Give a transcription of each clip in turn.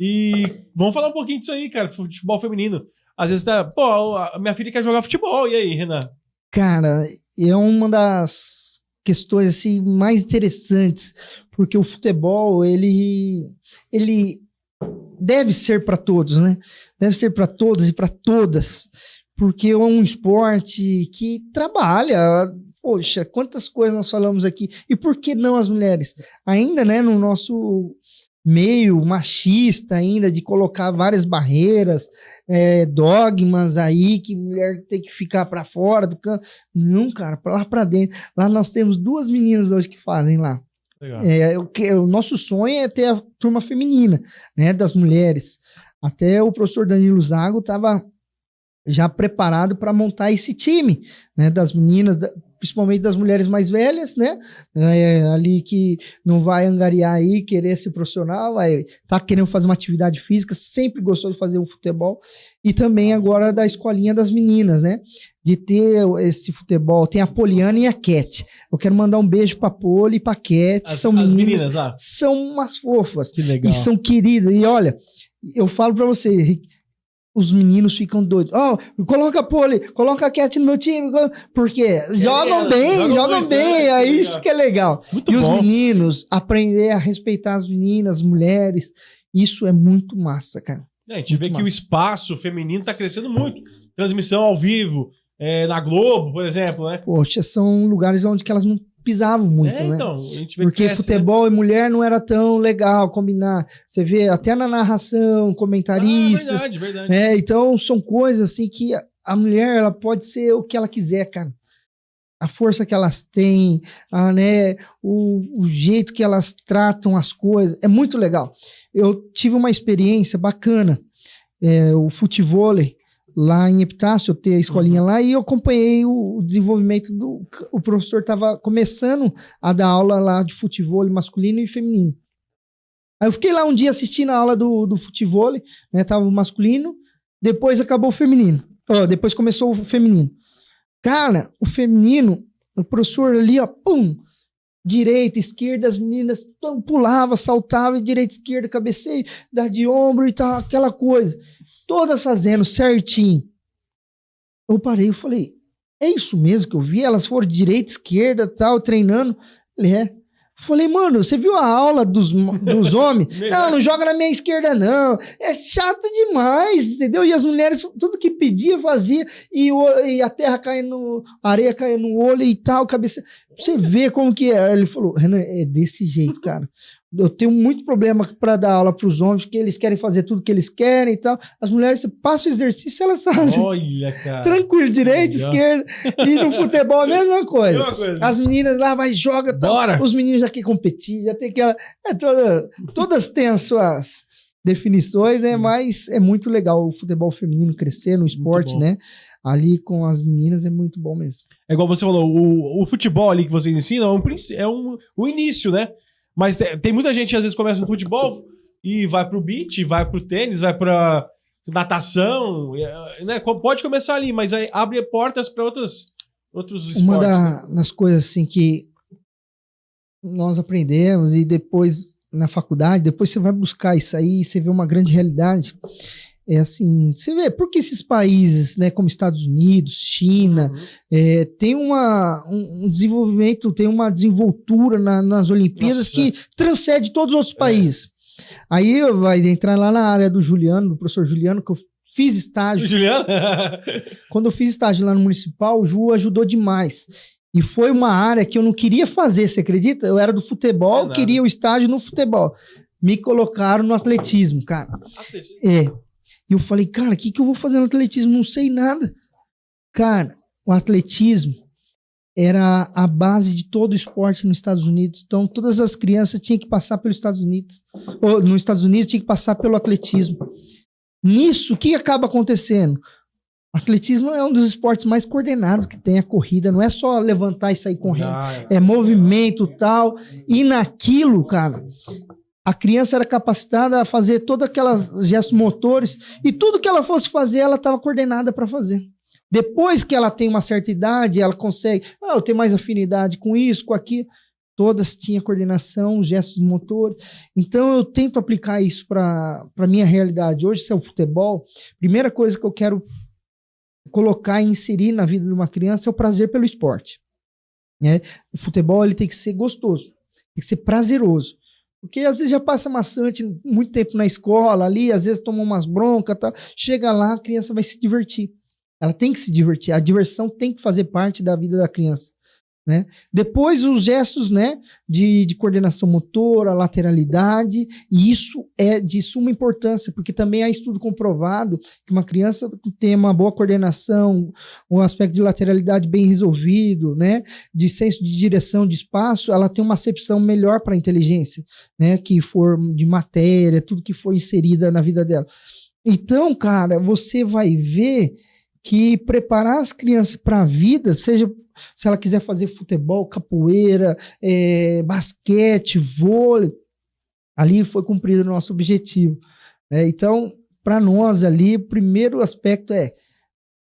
E vamos falar um pouquinho disso aí, cara, futebol feminino. Às vezes tá, pô, a minha filha quer jogar futebol, e aí, Renan? Cara, é uma das questões assim, mais interessantes, porque o futebol, ele deve ser para todos, né? Deve ser para todos e para todas, porque é um esporte que trabalha. Poxa, quantas coisas nós falamos aqui. E por que não as mulheres? Ainda, né, no nosso meio machista ainda, de colocar várias barreiras, dogmas aí, que mulher tem que ficar para fora do campo. Não, cara, lá para dentro. Lá nós temos 2 meninas hoje que fazem lá. O nosso sonho é ter a turma feminina, né, das mulheres. Até o professor Danilo Zago estava já preparado para montar esse time, né, das meninas, principalmente das mulheres mais velhas, né, ali que não vai angariar aí, querer ser profissional, tá querendo fazer uma atividade física, sempre gostou de fazer o futebol, e também agora da escolinha das meninas, né, de ter esse futebol. Tem a Poliana e a Cat. Eu quero mandar um beijo pra Poli e pra Cat, são meninas, são umas fofas, que legal. E são queridas, e olha, eu falo pra você, Henrique, os meninos ficam doidos. Coloca a Poli, coloca a Cat no meu time, porque jogam bem, é isso que é legal. Muito e bom. Os meninos aprender a respeitar as meninas, as mulheres, isso é muito massa, cara. A gente vê que o espaço feminino tá crescendo muito. Transmissão ao vivo, na Globo, por exemplo, né? Poxa, são lugares onde que elas não pisavam muito, né? Então, a gente vê porque que futebol e mulher não era tão legal combinar. Você vê até na narração, comentaristas. Verdade. Então, são coisas assim que a mulher ela pode ser o que ela quiser, cara. A força que elas têm, o jeito que elas tratam as coisas, é muito legal. Eu tive uma experiência bacana, o futevôlei, lá em Epitácio, eu tenho a escolinha lá, e eu acompanhei o desenvolvimento o professor estava começando a dar aula lá de futevôlei masculino e feminino. Aí eu fiquei lá um dia assistindo a aula do futevôlei, né, tava o masculino, depois acabou o feminino, depois começou o feminino. Cara, o feminino, o professor ali, pum, direita, esquerda, as meninas pulava, saltava, direita, esquerda, cabeceio, dar de ombro e tal, aquela coisa. Todas fazendo certinho. Eu parei, eu falei, é isso mesmo que eu vi? Elas foram de direita, esquerda, tal, treinando. Ele Falei, mano, você viu a aula dos homens? Não joga na minha esquerda, não. É chato demais, entendeu? E as mulheres, tudo que pedia, fazia, e a terra caindo, a areia caindo no olho e tal, cabeça. Você vê como que é. Ele falou, Renan, é desse jeito, cara. Eu tenho muito problema para dar aula para os homens, porque eles querem fazer tudo que eles querem e tal. As mulheres, você passa o exercício, elas fazem. Olha, cara. Tranquilo, direita, esquerda. E no futebol a mesma coisa. As meninas lá joga, tal. Os meninos já querem competir, já tem aquela. Todas têm as suas definições, né? Mas é muito legal o futebol feminino crescer no esporte, né? Ali com as meninas é muito bom mesmo. É igual você falou, o futebol ali que vocês ensinam o início, né? Mas tem muita gente que às vezes começa no futebol e vai pro beach, vai pro tênis, vai pra natação, né? Pode começar ali, mas aí abre portas para outros esportes. Uma das coisas assim que nós aprendemos e depois na faculdade, depois você vai buscar isso aí, você vê uma grande realidade. É assim, você vê, porque esses países, né, como Estados Unidos, China, tem um desenvolvimento, tem uma desenvoltura nas Olimpíadas que transcende todos os outros países. Aí vai entrar lá na área do Juliano, do professor Juliano, que eu fiz estágio. Juliano? Quando eu fiz estágio lá no Municipal, o Ju ajudou demais. E foi uma área que eu não queria fazer, você acredita? Eu era do futebol, queria o estágio no futebol. Me colocaram no atletismo, cara. E eu falei, cara, o que eu vou fazer no atletismo? Não sei nada. Cara, o atletismo era a base de todo o esporte nos Estados Unidos. Então, todas as crianças tinham que passar pelos Estados Unidos. Ou nos Estados Unidos tinha que passar pelo atletismo. Nisso, o que acaba acontecendo? O atletismo é um dos esportes mais coordenados que tem a corrida. Não é só levantar e sair correndo. É movimento e tal. E naquilo, cara, a criança era capacitada a fazer todos aqueles gestos motores e tudo que ela fosse fazer, ela estava coordenada para fazer. Depois que ela tem uma certa idade, ela consegue, eu tenho mais afinidade com isso, com aquilo. todas tinham coordenação, gestos motor. Então, eu tento aplicar isso para a minha realidade. Hoje, se é o futebol, primeira coisa que eu quero colocar e inserir na vida de uma criança é o prazer pelo esporte. Né? O futebol ele tem que ser gostoso, tem que ser prazeroso. Porque às vezes já passa maçante muito tempo na escola ali, às vezes toma umas broncas, tal. Chega lá, a criança vai se divertir. Ela tem que se divertir, a diversão tem que fazer parte da vida da criança. Né? Depois os gestos, né, de coordenação motora, lateralidade, e isso é de suma importância, porque também há estudo comprovado que uma criança que tem uma boa coordenação, um aspecto de lateralidade bem resolvido, né, de senso de direção de espaço, ela tem uma acepção melhor para a inteligência, né, que for de matéria, tudo que for inserida na vida dela. Então, cara, você vai ver que preparar as crianças para a vida, seja se ela quiser fazer futebol, capoeira, basquete, vôlei, ali foi cumprido o nosso objetivo. Então, para nós ali, o primeiro aspecto é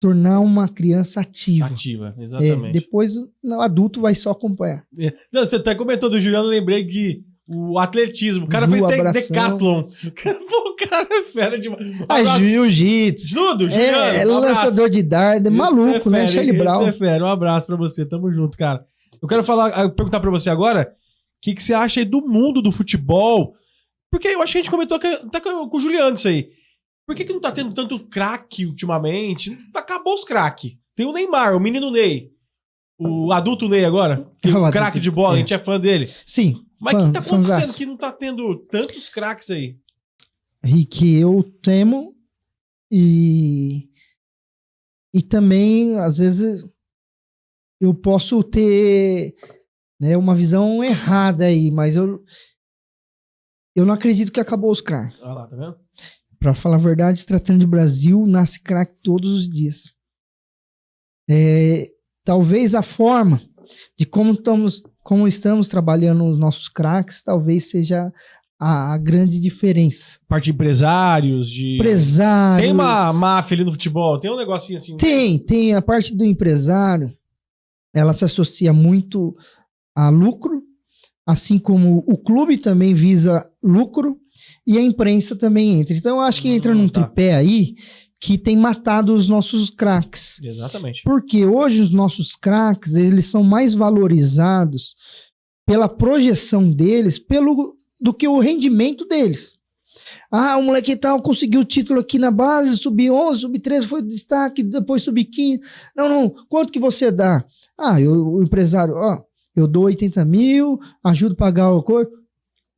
tornar uma criança ativa. Ativa, exatamente. Depois, o adulto vai só acompanhar. Não, você até comentou do Juliano, eu lembrei que o atletismo, o cara fez decathlon. O cara é fera demais. Jiu-jitsu. Tudo, Juliano. Lançador de dardo, maluco, né? Charlie Brown. Você é fera, um abraço pra você, tamo junto, cara. Eu quero perguntar pra você agora, o que você acha aí do mundo do futebol? Porque eu acho que a gente comentou até com o Juliano isso aí. Por que não tá tendo tanto craque ultimamente? Acabou os craques. Tem o Neymar, o menino Ney. O adulto Ney agora, que é um craque de bola, a gente é fã dele. Sim. Mas o que tá acontecendo que não tá tendo tantos craques aí? E que eu temo e também, às vezes, eu posso ter, né, uma visão errada aí, mas eu não acredito que acabou os craques. Olha lá, tá vendo? Pra falar a verdade, se tratando de Brasil, nasce craque todos os dias. Talvez a forma de como estamos trabalhando os nossos craques, talvez seja a grande diferença. Parte de empresários, Empresário. Tem uma máfia ali no futebol? Tem um negocinho assim? Tem. A parte do empresário, ela se associa muito a lucro, assim como o clube também visa lucro e a imprensa também entra. Então, eu acho que entra num tripé aí que tem matado os nossos craques. Exatamente. Porque hoje os nossos craques, eles são mais valorizados pela projeção deles do que o rendimento deles. O moleque tal conseguiu o título aqui na base, sub-11, sub-13 foi destaque, depois sub-15. Não, quanto que você dá? O empresário, eu dou 80 mil, ajudo a pagar o coisa.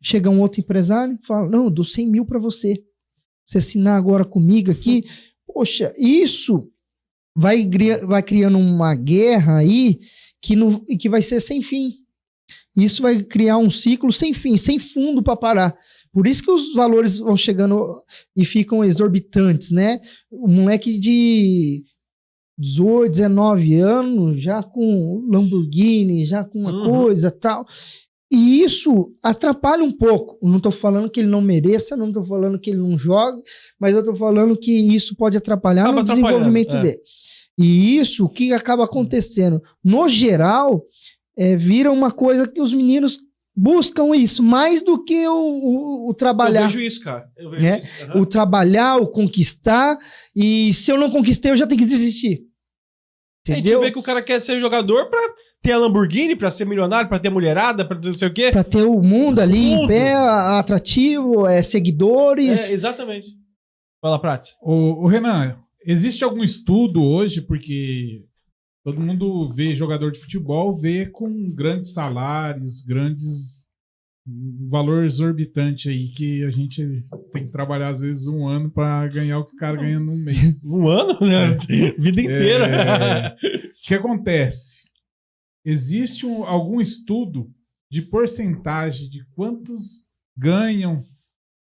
Chega um outro empresário e fala, não, eu dou 100 mil para você. Você assinar agora comigo aqui. Poxa, isso vai criando uma guerra aí que vai ser sem fim. Isso vai criar um ciclo sem fim, sem fundo para parar. Por isso que os valores vão chegando e ficam exorbitantes, né? O moleque de 18, 19 anos, já com Lamborghini, já com uma coisa tal. E isso atrapalha um pouco. Não estou falando que ele não mereça, não estou falando que ele não jogue, mas eu estou falando que isso pode atrapalhar no desenvolvimento dele. E isso, o que acaba acontecendo? No geral, vira uma coisa que os meninos buscam isso, mais do que o trabalhar. Eu vejo isso, cara. Isso. O trabalhar, o conquistar, e se eu não conquistei, eu já tenho que desistir. Entendeu? A gente vê que o cara quer ser jogador pra ter a Lamborghini, pra ser milionário, pra ter mulherada, pra não sei o quê. Pra ter o mundo ali em pé, atrativo, seguidores. Exatamente. Fala, Prats. Ô, Renan, existe algum estudo hoje, porque todo mundo vê jogador de futebol, vê com grandes salários, valor exorbitante aí, que a gente tem que trabalhar às vezes um ano para ganhar o que o cara ganha num mês. Um ano? Né? Vida inteira. O que acontece? Existe algum estudo de porcentagem de quantos ganham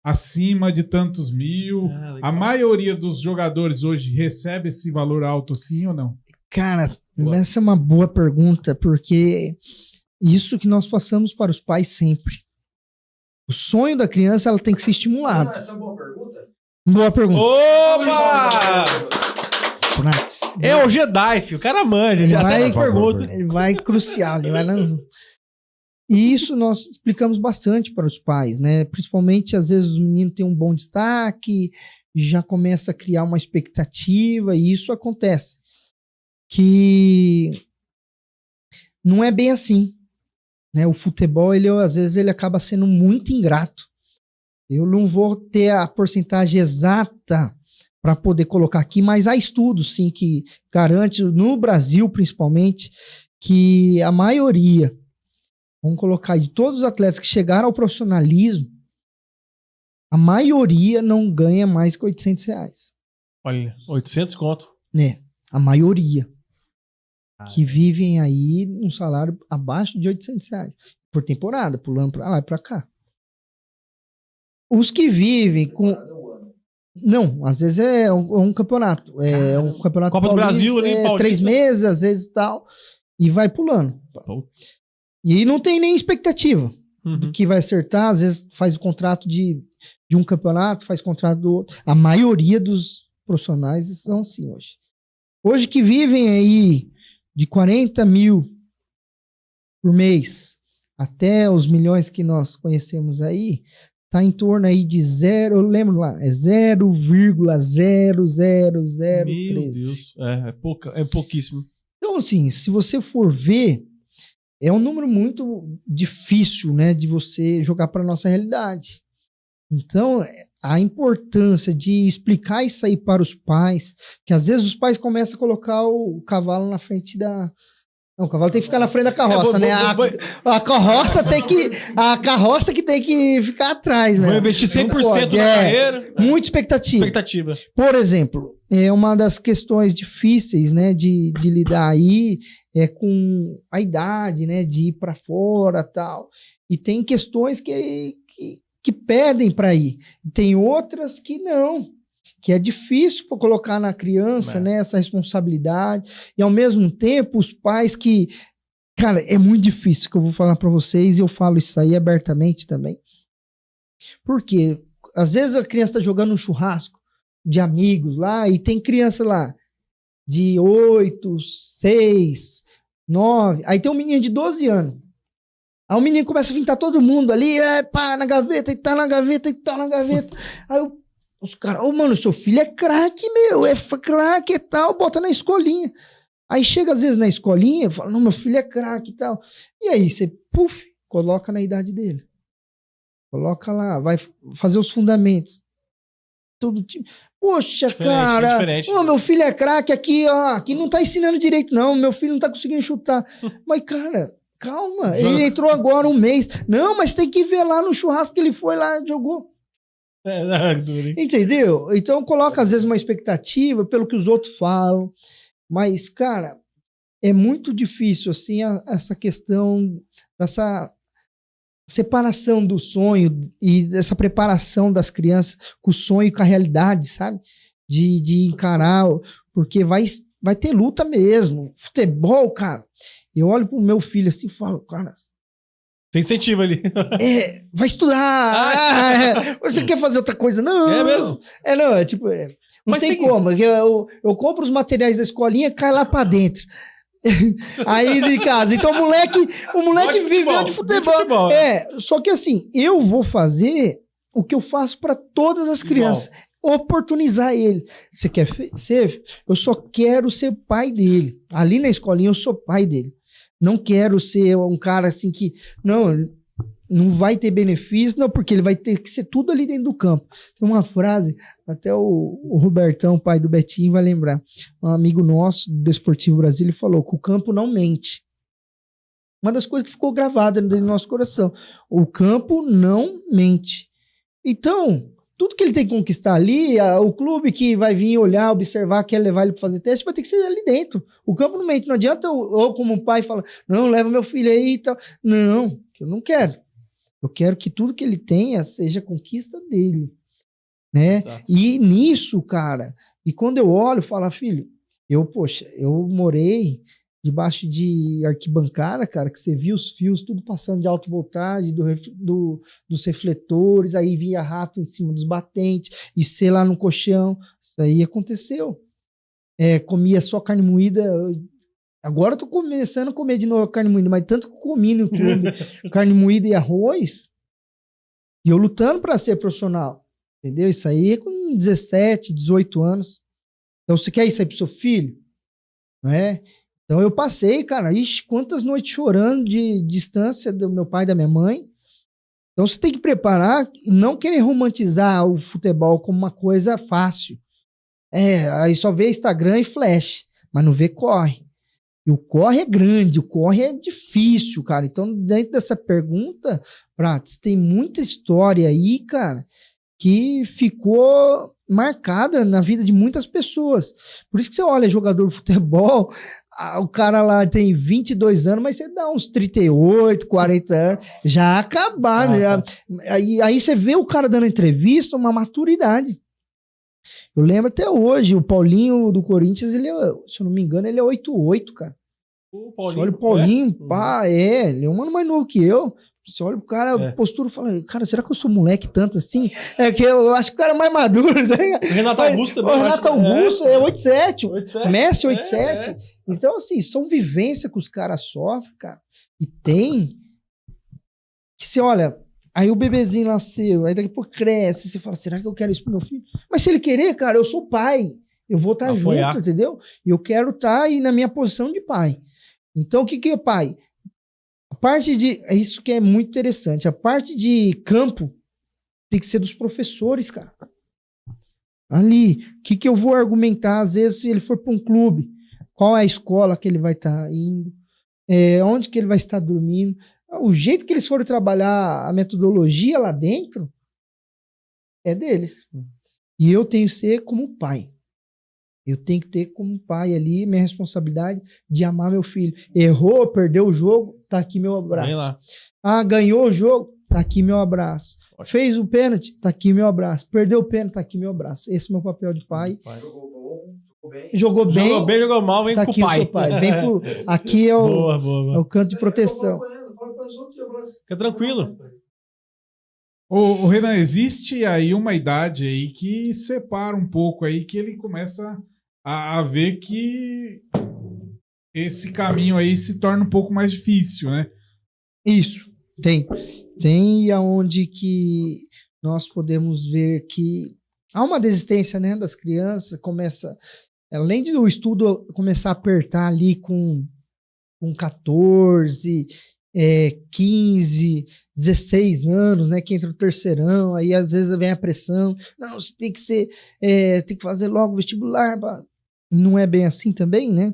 acima de tantos mil? A maioria dos jogadores hoje recebe esse valor alto sim ou não? Cara, essa é uma boa pergunta, porque isso que nós passamos para os pais sempre. O sonho da criança, ela tem que ser estimulada. Essa é uma boa pergunta? Boa pergunta. Opa! É o Jedi, filho. O cara manja. Ele vai crucial. Ele vai não... E isso nós explicamos bastante para os pais, né? Principalmente, às vezes, os meninos têm um bom destaque, já começa a criar uma expectativa, e isso acontece. Que não é bem assim, né? O futebol, às vezes, ele acaba sendo muito ingrato. Eu não vou ter a porcentagem exata para poder colocar aqui, mas há estudos, sim, que garante, no Brasil, principalmente, que a maioria, vamos colocar, de todos os atletas que chegaram ao profissionalismo, a maioria não ganha mais que R$800. Olha, 800 conto. Né? A maioria. Que vivem aí um salário abaixo de R$800 por temporada, pulando para lá e para cá. Os que vivem com... Não, às vezes é um campeonato. É um campeonato Copa do Brasil ali, 3 meses, às vezes tal, e vai pulando. E não tem nem expectativa do que vai acertar. Às vezes faz o contrato de um campeonato, faz contrato do outro. A maioria dos profissionais são assim hoje. Hoje que vivem aí de 40 mil por mês até os milhões que nós conhecemos aí, tá em torno aí de zero, eu lembro lá, é 0,00003. Meu Deus, é pouquíssimo. Então, assim, se você for ver, é um número muito difícil, né, de você jogar para nossa realidade. Então, a importância de explicar isso aí para os pais, que às vezes os pais começam a colocar o cavalo na frente da... Não, o cavalo tem que ficar na frente da carroça, né? A carroça que tem que ficar atrás, né? Vou investir 100% na carreira. Muita expectativa. Por exemplo, uma das questões difíceis, né, de lidar aí é com a idade, né, de ir para fora e tal. E tem questões que pedem para ir. Tem outras que não. Que é difícil para colocar na criança, né, essa responsabilidade, e ao mesmo tempo os pais que, cara, é muito difícil, que eu vou falar para vocês, e eu falo isso aí abertamente também, porque às vezes a criança está jogando um churrasco de amigos lá, e tem criança lá de 8, 6, 9, aí tem um menino de 12 anos, aí o menino começa a pintar todo mundo ali, pá, na gaveta, e tá na gaveta, e tá na gaveta, aí os caras, mano, seu filho é craque, meu, é craque e tal, bota na escolinha. Aí chega às vezes na escolinha, fala, não, meu filho é craque e tal. E aí você, coloca na idade dele. Coloca lá, vai fazer os fundamentos. Tudo tipo. Poxa, cara, meu filho é craque aqui, ó, aqui não tá ensinando direito não, meu filho não tá conseguindo chutar. Mas, cara, calma, ele entrou agora 1 mês. Não, mas tem que ver lá no churrasco que ele foi lá, jogou. Entendeu? Então coloca às vezes uma expectativa pelo que os outros falam, mas, cara, é muito difícil assim essa questão dessa separação do sonho e dessa preparação das crianças com o sonho e com a realidade, sabe? De encarar, porque vai ter luta mesmo. Futebol, cara, eu olho pro meu filho assim e falo, cara, tem incentivo ali. Vai estudar. Você quer fazer outra coisa? Não. É mesmo? Não, tipo, não mas tem como. Eu compro os materiais da escolinha, cai lá pra dentro. Aí de casa. Então o moleque viveu de futebol. Só que assim, eu vou fazer o que eu faço para todas as crianças. Oportunizar ele. Você quer ser? Eu só quero ser pai dele. Ali na escolinha eu sou pai dele. Não quero ser um cara assim que... Não vai ter benefício, não, porque ele vai ter que ser tudo ali dentro do campo. Tem uma frase, até o Robertão, pai do Betinho, vai lembrar. Um amigo nosso do Desportivo Brasil, ele falou que o campo não mente. Uma das coisas que ficou gravada no nosso coração. O campo não mente. Então, tudo que ele tem que conquistar ali, o clube que vai vir olhar, observar, quer levar ele para fazer teste, vai ter que ser ali dentro. O campo não mente. Não adianta eu como pai, falar, não, leva meu filho aí e tal. Não, eu não quero. Eu quero que tudo que ele tenha seja conquista dele. Né? E nisso, cara, e quando eu olho, eu falo, filho, eu morei debaixo de arquibancada, cara, que você via os fios tudo passando de alta voltagem, dos refletores, aí via rato em cima dos batentes, e sei lá no colchão. Isso aí aconteceu. Comia só carne moída Agora eu tô começando a comer de novo carne moída, mas tanto que eu comi no clube carne moída e arroz, e eu lutando para ser profissional, entendeu? Isso aí é com 17, 18 anos. Então você quer isso aí pro seu filho? Não é? Então eu passei, cara, quantas noites chorando de distância do meu pai e da minha mãe. Então você tem que preparar e não querer romantizar o futebol como uma coisa fácil. Aí só vê Instagram e flash, mas não vê corre. E o corre é grande, o corre é difícil, cara. Então, dentro dessa pergunta, Prates, tem muita história aí, cara, que ficou marcada na vida de muitas pessoas. Por isso que você olha jogador de futebol, o cara lá tem 22 anos, mas você dá uns 38, 40 anos, já acabar, né? Aí você vê o cara dando entrevista, uma maturidade. Eu lembro até hoje, o Paulinho do Corinthians, ele se eu não me engano, ele é 8'8", cara. Você olha o Paulinho, pá, ele é um ano mais novo que eu. Você olha o cara, postura e fala, cara, será que eu sou moleque tanto assim? É que eu acho que o cara é mais maduro, né? O Renato Augusto também. O Renato Augusto é 8'7", Messi 8'7". Então, assim, são vivências que os caras sofrem, cara. E tem que você olha, aí o bebezinho nasceu, aí daqui a pouco cresce, você fala, será que eu quero isso pro meu filho? Mas se ele querer, cara, eu sou pai. Eu vou estar junto, entendeu? E eu quero estar aí na minha posição de pai. Então, o que é pai? A parte de... Isso que é muito interessante. A parte de campo tem que ser dos professores, cara. Ali, o que eu vou argumentar? Às vezes, se ele for para um clube, qual é a escola que ele vai estar indo? Onde que ele vai estar dormindo? O jeito que eles forem trabalhar a metodologia lá dentro é deles. E eu tenho que ser como pai. Eu tenho que ter como pai ali minha responsabilidade de amar meu filho. Errou, perdeu o jogo, tá aqui meu abraço. Ganhou o jogo, tá aqui meu abraço. Ótimo. Fez o pênalti, tá aqui meu abraço. Perdeu o pênalti, tá aqui meu abraço. Esse é o meu papel de pai. Jogou bem, jogou mal, vem tá pro aqui pai. O seu pai. Vem pro... Aqui é o, é o canto de proteção. Fica tranquilo. O Renan, existe aí uma idade aí que separa um pouco aí, que ele começa a ver que esse caminho aí se torna um pouco mais difícil, né? Isso, tem aonde que nós podemos ver que há uma desistência, né, das crianças, começa, além do estudo começar a apertar ali com 14, 15, 16 anos, né, que entra no terceirão, aí às vezes vem a pressão, não, você tem que ser, tem que fazer logo vestibular, não é bem assim também, né,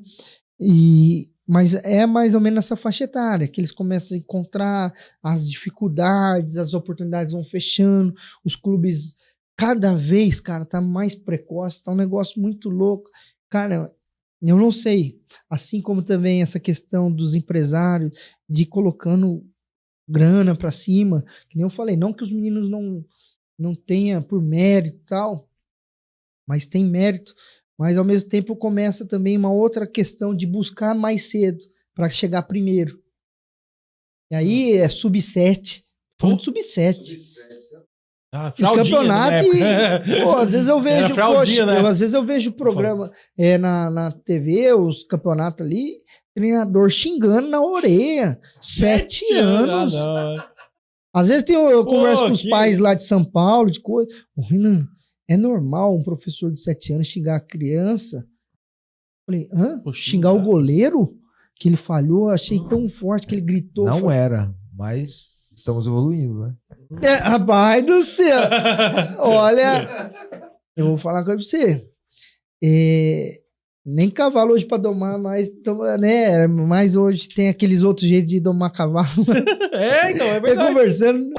mas é mais ou menos nessa faixa etária, que eles começam a encontrar as dificuldades, as oportunidades vão fechando, os clubes cada vez, cara, tá mais precoce, tá um negócio muito louco, cara. Eu não sei, assim como também essa questão dos empresários de colocando grana para cima, que nem eu falei, não que os meninos não tenham por mérito e tal, mas tem mérito, mas ao mesmo tempo começa também uma outra questão de buscar mais cedo para chegar primeiro. E aí é sub-7, falando de sub-7. E campeonato, pô, às vezes eu vejo, às vezes eu vejo o programa na TV, os campeonatos ali, treinador xingando na orelha, 7 anos. Às vezes eu converso com os pais lá de São Paulo, de coisa. Renan, é normal um professor de 7 anos xingar a criança? Falei, xingar o goleiro? Que ele falhou, achei tão forte que ele gritou. Não era, mas estamos evoluindo, né? Rapaz do céu! Olha, eu vou falar uma coisa pra você. Nem cavalo hoje pra domar, né? Mas hoje tem aqueles outros jeitos de domar cavalo. Então, é verdade. Conversando.